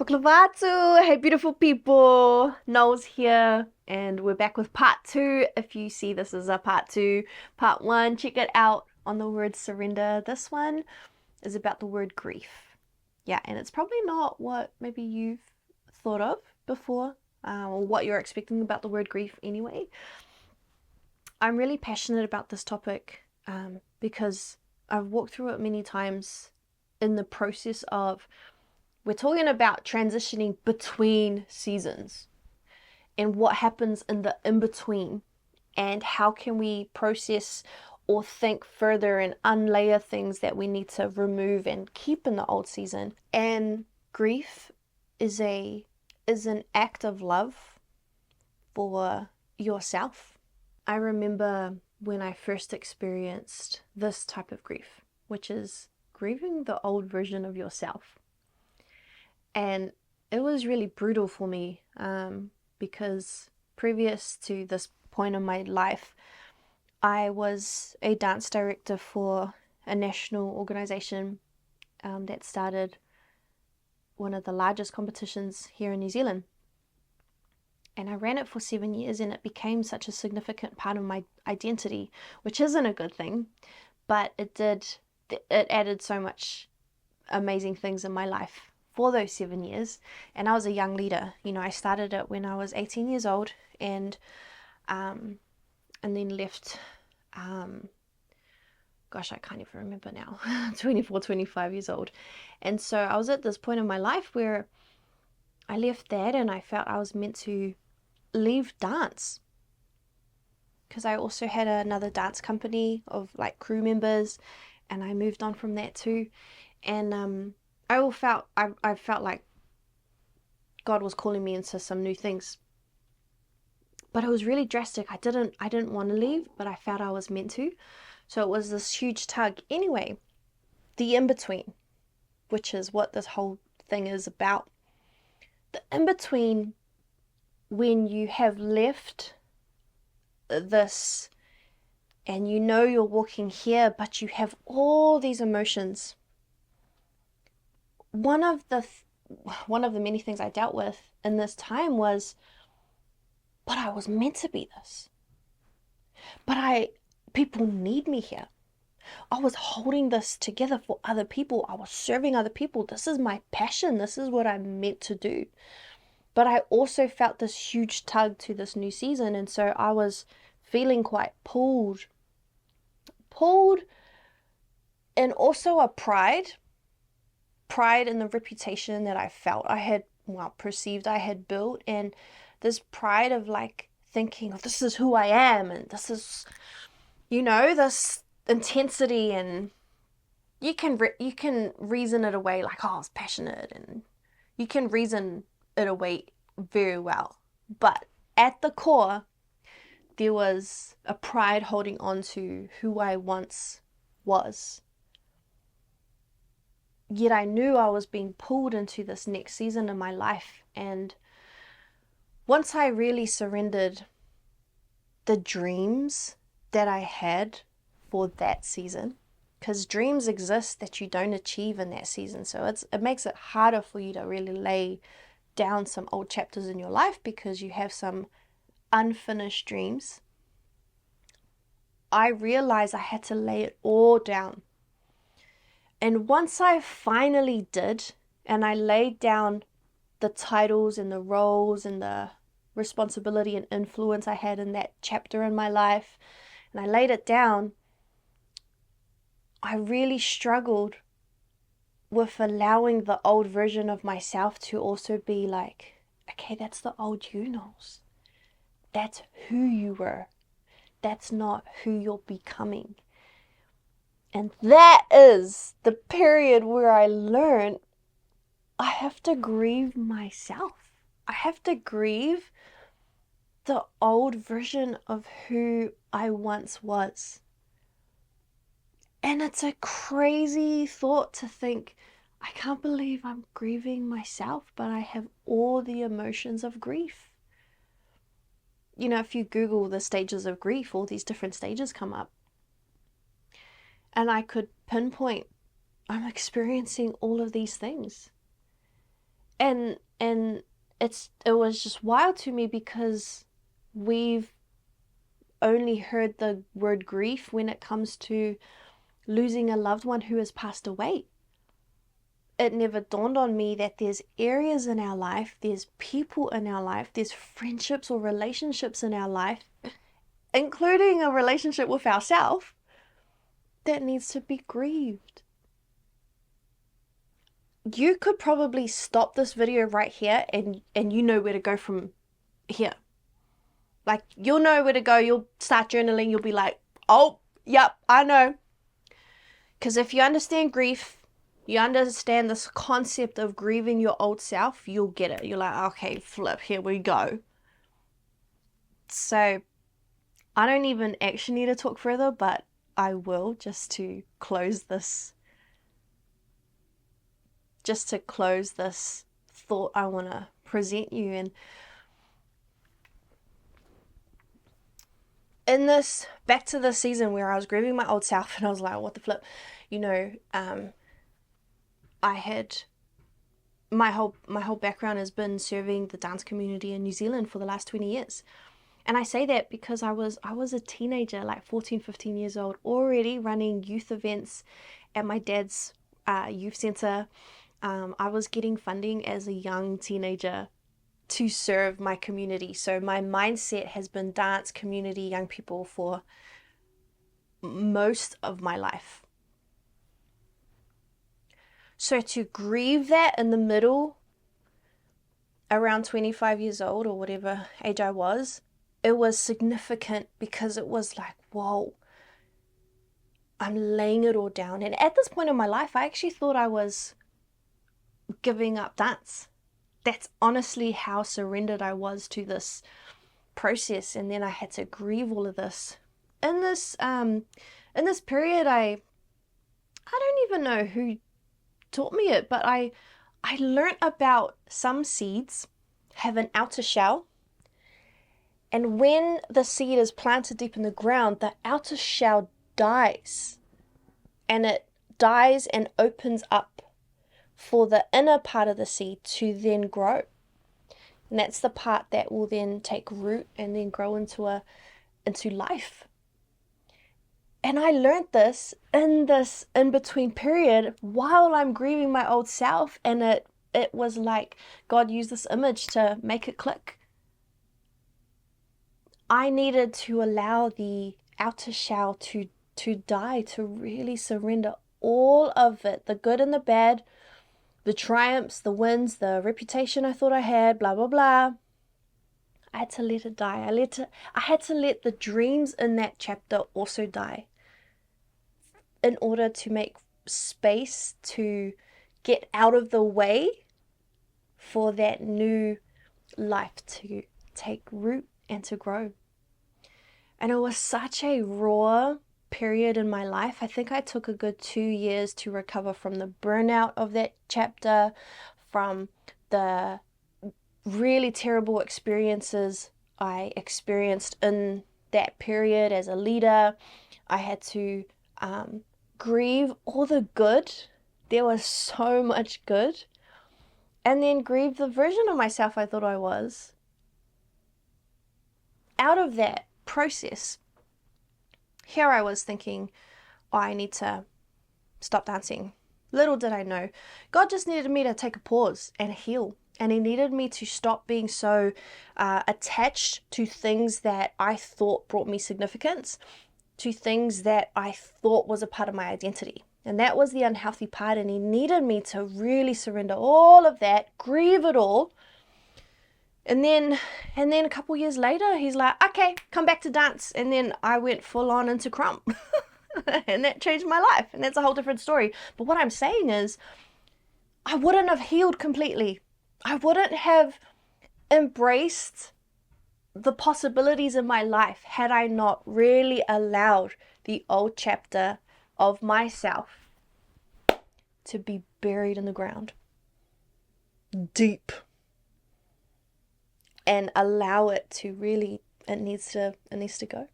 Whaklavatu! Hey beautiful people! Noel's here and we're back with part 2. If you see this as a part 2, part 1, check it out on the word surrender. This one is about the word grief. Yeah, and it's probably not what maybe you've thought of before, or what you're expecting about the word grief anyway. I'm really passionate about this topic because I've walked through it many times in the process of we're talking about transitioning between seasons and what happens in the in between, and how can we process or think further and unlayer things that we need to remove and keep in the old season. And grief is an act of love for yourself. I remember when I first experienced this type of grief, which is grieving the old version of yourself. And it was really brutal for me because previous to this point in my life, I was a dance director for a national organization that started one of the largest competitions here in New Zealand. And I ran it for 7 years, and it became such a significant part of my identity, which isn't a good thing, but it added so much amazing things in my life for those 7 years. And I was a young leader. I started it when I was 18 years old, and then left, gosh, I can't even remember now, 24, 25 years old. And so I was at this point in my life where I left that, and I felt I was meant to leave dance, because I also had another dance company of like crew members, and I moved on from that too. And I felt like God was calling me into some new things. But it was really drastic. I didn't want to leave, but I felt I was meant to. So it was this huge tug. Anyway, the in-between, which is what this whole thing is about. The in-between, when you have left this and you're walking here, but you have all these emotions. One of the many things I dealt with in this time was, but I was meant to be this. People need me here. I was holding this together for other people. I was serving other people. This is my passion. This is what I'm meant to do. But I also felt this huge tug to this new season. And so I was feeling quite pulled, and also a pride in the reputation that I felt perceived I had built, and this pride of like thinking, oh, this is who I am, and this is, this intensity, and you can reason it away like, oh, I was passionate, and you can reason it away very well. But at the core, there was a pride holding on to who I once was. Yet I knew I was being pulled into this next season in my life. And once I really surrendered the dreams that I had for that season, because dreams exist that you don't achieve in that season, so it makes it harder for you to really lay down some old chapters in your life because you have some unfinished dreams. I realized I had to lay it all down. And once I finally did, and I laid down the titles and the roles and the responsibility and influence I had in that chapter in my life, and I laid it down, I really struggled with allowing the old version of myself to also be like, okay, that's the old you, Knowles. That's who you were. That's not who you're becoming. And that is the period where I learned I have to grieve myself. I have to grieve the old version of who I once was. And it's a crazy thought to think, I can't believe I'm grieving myself, but I have all the emotions of grief. If you Google the stages of grief, all these different stages come up. And I could pinpoint, I'm experiencing all of these things. And it was just wild to me because we've only heard the word grief when it comes to losing a loved one who has passed away. It never dawned on me that there's areas in our life, there's people in our life, there's friendships or relationships in our life, including a relationship with ourselves, that needs to be grieved. You could probably stop this video right here and you know where to go from here. Like, you'll know where to go. You'll start journaling. You'll be like, oh, yep, I know. Because if you understand grief, you understand this concept of grieving your old self, you'll get it. You're like, okay, flip, here we go. So I don't even actually need to talk further, but I will, just to close this thought I want to present you. And in this, back to the season where I was grieving my old self and I was like, what the flip, I had my whole background has been serving the dance community in New Zealand for the last 20 years. And I say that because I was a teenager, like 14, 15 years old, already running youth events at my dad's youth center. I was getting funding as a young teenager to serve my community. So my mindset has been dance, community, young people for most of my life. So to grieve that in the middle, around 25 years old or whatever age I was, it was significant because it was like, whoa, I'm laying it all down. And at this point in my life, I actually thought I was giving up dance. That's honestly how surrendered I was to this process. And then I had to grieve all of this. In this period, I don't even know who taught me it, but I learned about some seeds have an outer shell, and when the seed is planted deep in the ground, the outer shell dies, and it dies and opens up for the inner part of the seed to then grow. And that's the part that will then take root and then grow into life. And I learned this in between period while I'm grieving my old self, and it was like God used this image to make it click. I needed to allow the outer shell to die, to really surrender all of it, the good and the bad, the triumphs, the wins, the reputation I thought I had, blah, blah, blah. I had to let it die. I had to let the dreams in that chapter also die in order to make space to get out of the way for that new life to take root and to grow. And it was such a raw period in my life. I think I took a good 2 years to recover from the burnout of that chapter, from the really terrible experiences I experienced in that period as a leader. I had to grieve all the good. There was so much good. And then grieve the version of myself I thought I was. Out of that process, here I was thinking, oh, I need to stop dancing. Little did I know, God just needed me to take a pause and heal. And He needed me to stop being so attached to things that I thought brought me significance, to things that I thought was a part of my identity. And that was the unhealthy part. And He needed me to really surrender all of that, grieve it all. And then a couple years later, He's like, okay, come back to dance. And then I went full on into crump. And that changed my life. And that's a whole different story. But what I'm saying is, I wouldn't have healed completely. I wouldn't have embraced the possibilities in my life had I not really allowed the old chapter of myself to be buried in the ground, deep, and allow it to really, it needs to go.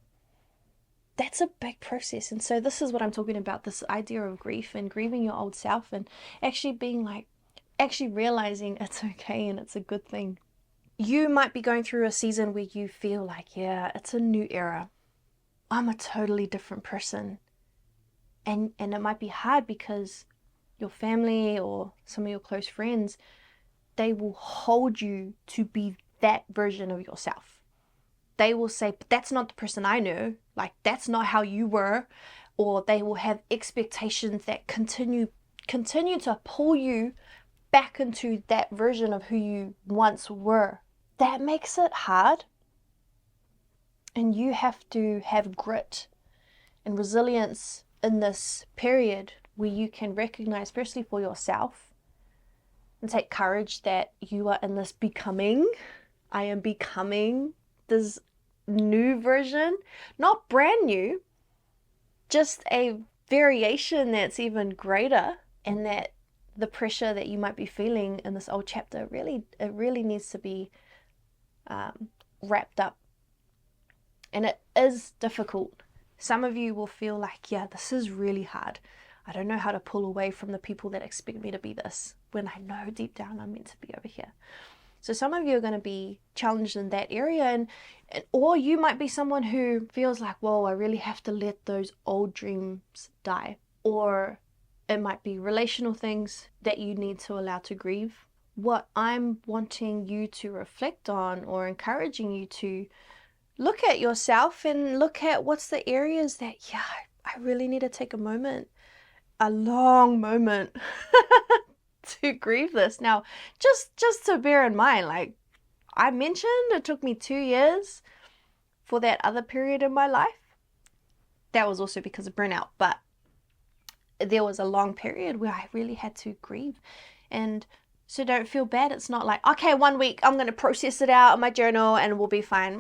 That's a big process. And so this is what I'm talking about, this idea of grief and grieving your old self, and actually being like, actually realizing it's okay and it's a good thing. You might be going through a season where you feel like, yeah, it's a new era. I'm a totally different person. And it might be hard because your family or some of your close friends, they will hold you to be that version of yourself. They will say, but that's not the person I know. Like, that's not how you were. Or they will have expectations that continue to pull you back into that version of who you once were. That makes it hard. And you have to have grit and resilience in this period where you can recognize, firstly, for yourself, and take courage that you are in this becoming. I am becoming this new version, not brand new, just a variation that's even greater, and that the pressure that you might be feeling in this old chapter really needs to be wrapped up. And it is difficult. Some of you will feel like, yeah, this is really hard. I don't know how to pull away from the people that expect me to be this when I know deep down I'm meant to be over here. So some of you are going to be challenged in that area, and or you might be someone who feels like, whoa, I really have to let those old dreams die. Or it might be relational things that you need to allow to grieve. What I'm wanting you to reflect on, or encouraging you to look at yourself and look at what's the areas that, yeah, I really need to take a moment, a long moment to grieve this. Now, just to bear in mind, like I mentioned, it took me 2 years for that other period in my life. That was also because of burnout, but there was a long period where I really had to grieve. And so don't feel bad. It's not like, okay, 1 week, I'm going to process it out in my journal and we'll be fine.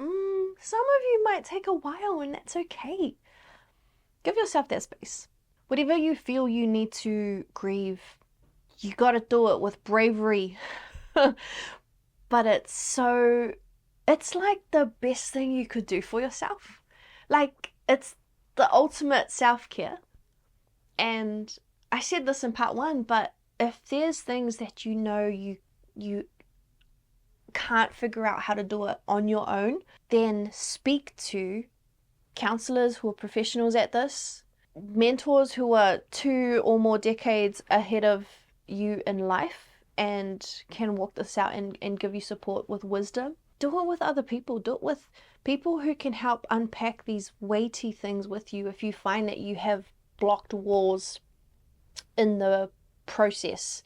Some of you might take a while, and that's okay. Give yourself that space. Whatever you feel you need to grieve, you got to do it with bravery. But it's like the best thing you could do for yourself. Like, it's the ultimate self-care. And I said this in part 1, but if there's things that you know you can't figure out how to do it on your own, then speak to counselors who are professionals at this, mentors who are 2 or more decades ahead of you in life and can walk this out and give you support with wisdom. Do it with other people. Do it with people who can help unpack these weighty things with you if you find that you have blocked walls in the process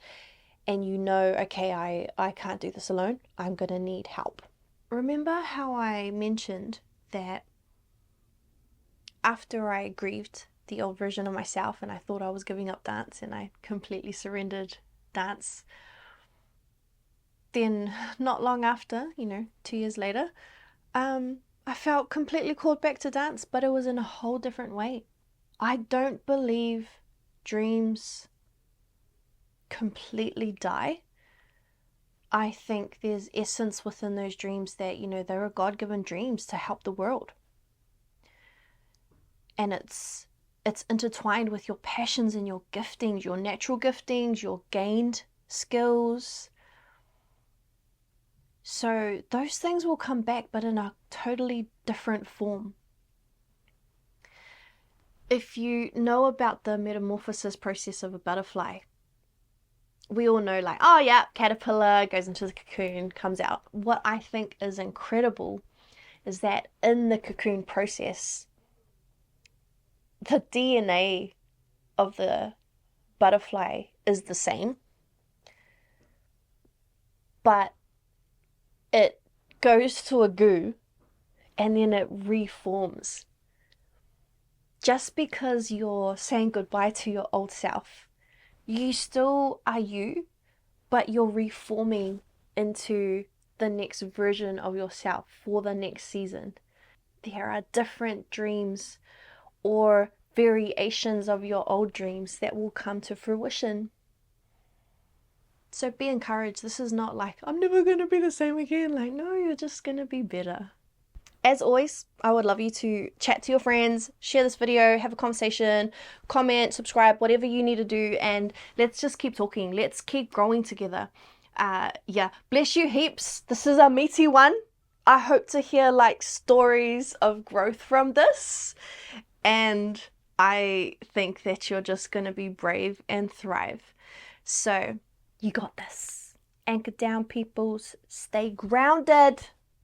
and you know, okay, I can't do this alone. I'm going to need help. Remember how I mentioned that after I grieved the old version of myself and I thought I was giving up dance and I completely surrendered dance, then not long after, 2 years later, I felt completely called back to dance, but it was in a whole different way. I don't believe dreams completely die. I think there's essence within those dreams that, they were God-given dreams to help the world. And it's intertwined with your passions and your giftings, your natural giftings, your gained skills. So those things will come back, but in a totally different form. If you know about the metamorphosis process of a butterfly, we all know, like, oh yeah, caterpillar goes into the cocoon, comes out. What I think is incredible is that in the cocoon process, the DNA of the butterfly is the same, but it goes to a goo and then it reforms. Just because you're saying goodbye to your old self, you still are you, but you're reforming into the next version of yourself for the next season. There are different dreams or variations of your old dreams that will come to fruition. So be encouraged. This is not like, I'm never going to be the same again. Like, no, you're just going to be better. As always, I would love you to chat to your friends, share this video, have a conversation, comment, subscribe, whatever you need to do, and let's just keep talking. Let's keep growing together. Yeah, bless you heaps. This is a meaty one. I hope to hear like stories of growth from this, and I think that you're just gonna be brave and thrive. So, you got this. Anchor down, peoples. Stay grounded.